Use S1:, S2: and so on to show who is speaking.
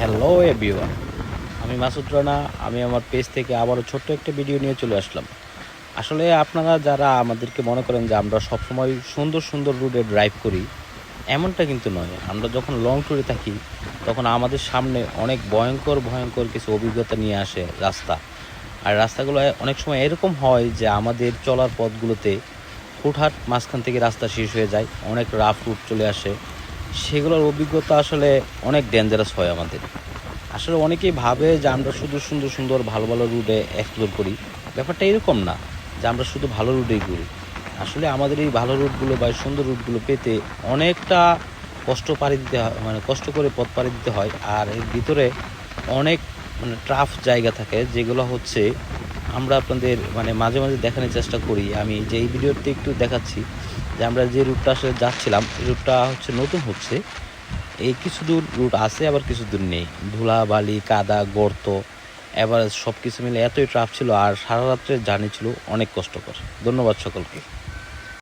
S1: Hello everyone, আমি মাসুদ রানা। আমি আমার পেজ থেকে আবারও ছোট্ট একটা ভিডিও নিয়ে চলে আসলাম। আসলে আপনারা যারা আমাদেরকে মনে করেন যে আমরা সবসময় সুন্দর সুন্দর রুটে ড্রাইভ করি, এমনটা কিন্তু নয়। আমরা যখন লং ট্যুরে থাকি তখন আমাদের সামনে অনেক ভয়ঙ্কর ভয়ঙ্কর কিছু অভিজ্ঞতা নিয়ে আসে রাস্তা। আর রাস্তাগুলো অনেক সময় এরকম হয় যে আমাদের চলার পথগুলোতে হুটহাট মাঝখান থেকে রাস্তা শেষ হয়ে যায়, অনেক রাফ রুট চলে আসে। সেগুলোর অভিজ্ঞতা আসলে অনেক ডেঞ্জারাস হয় আমাদের। আসলে অনেকেই ভাবে যে আমরা শুধু সুন্দর সুন্দর ভালো ভালো রুটে এক্সপ্লোর করি। ব্যাপারটা এরকম না যে আমরা শুধু ভালো রুটেই ঘুরি। আসলে আমাদের এই ভালো রুটগুলো বা সুন্দর রুটগুলো পেতে অনেকটা কষ্ট পাড়ি দিতে হয়, মানে কষ্ট করে পথ পাড়ি দিতে হয়। আর এর ভিতরে অনেক ট্রাফ জায়গা থাকে, যেগুলো হচ্ছে আমরা আপনাদের মাঝে মাঝে দেখানোর চেষ্টা করি। আমি যে এই ভিডিওতে একটু দেখাচ্ছি যে আমরা যে রুটটা আসলে যাচ্ছিলাম, এই রুটটা হচ্ছে নতুন হচ্ছে। এই কিছু দূর রুট আছে, আবার কিছু দূর নেই। ধুলা বালি কাদা গর্ত, এবার সব কিছু মিলে এতই ট্রাফ ছিল, আর সারা রাত্রের জার্নি ছিল অনেক কষ্টকর। ধন্যবাদ সকলকে।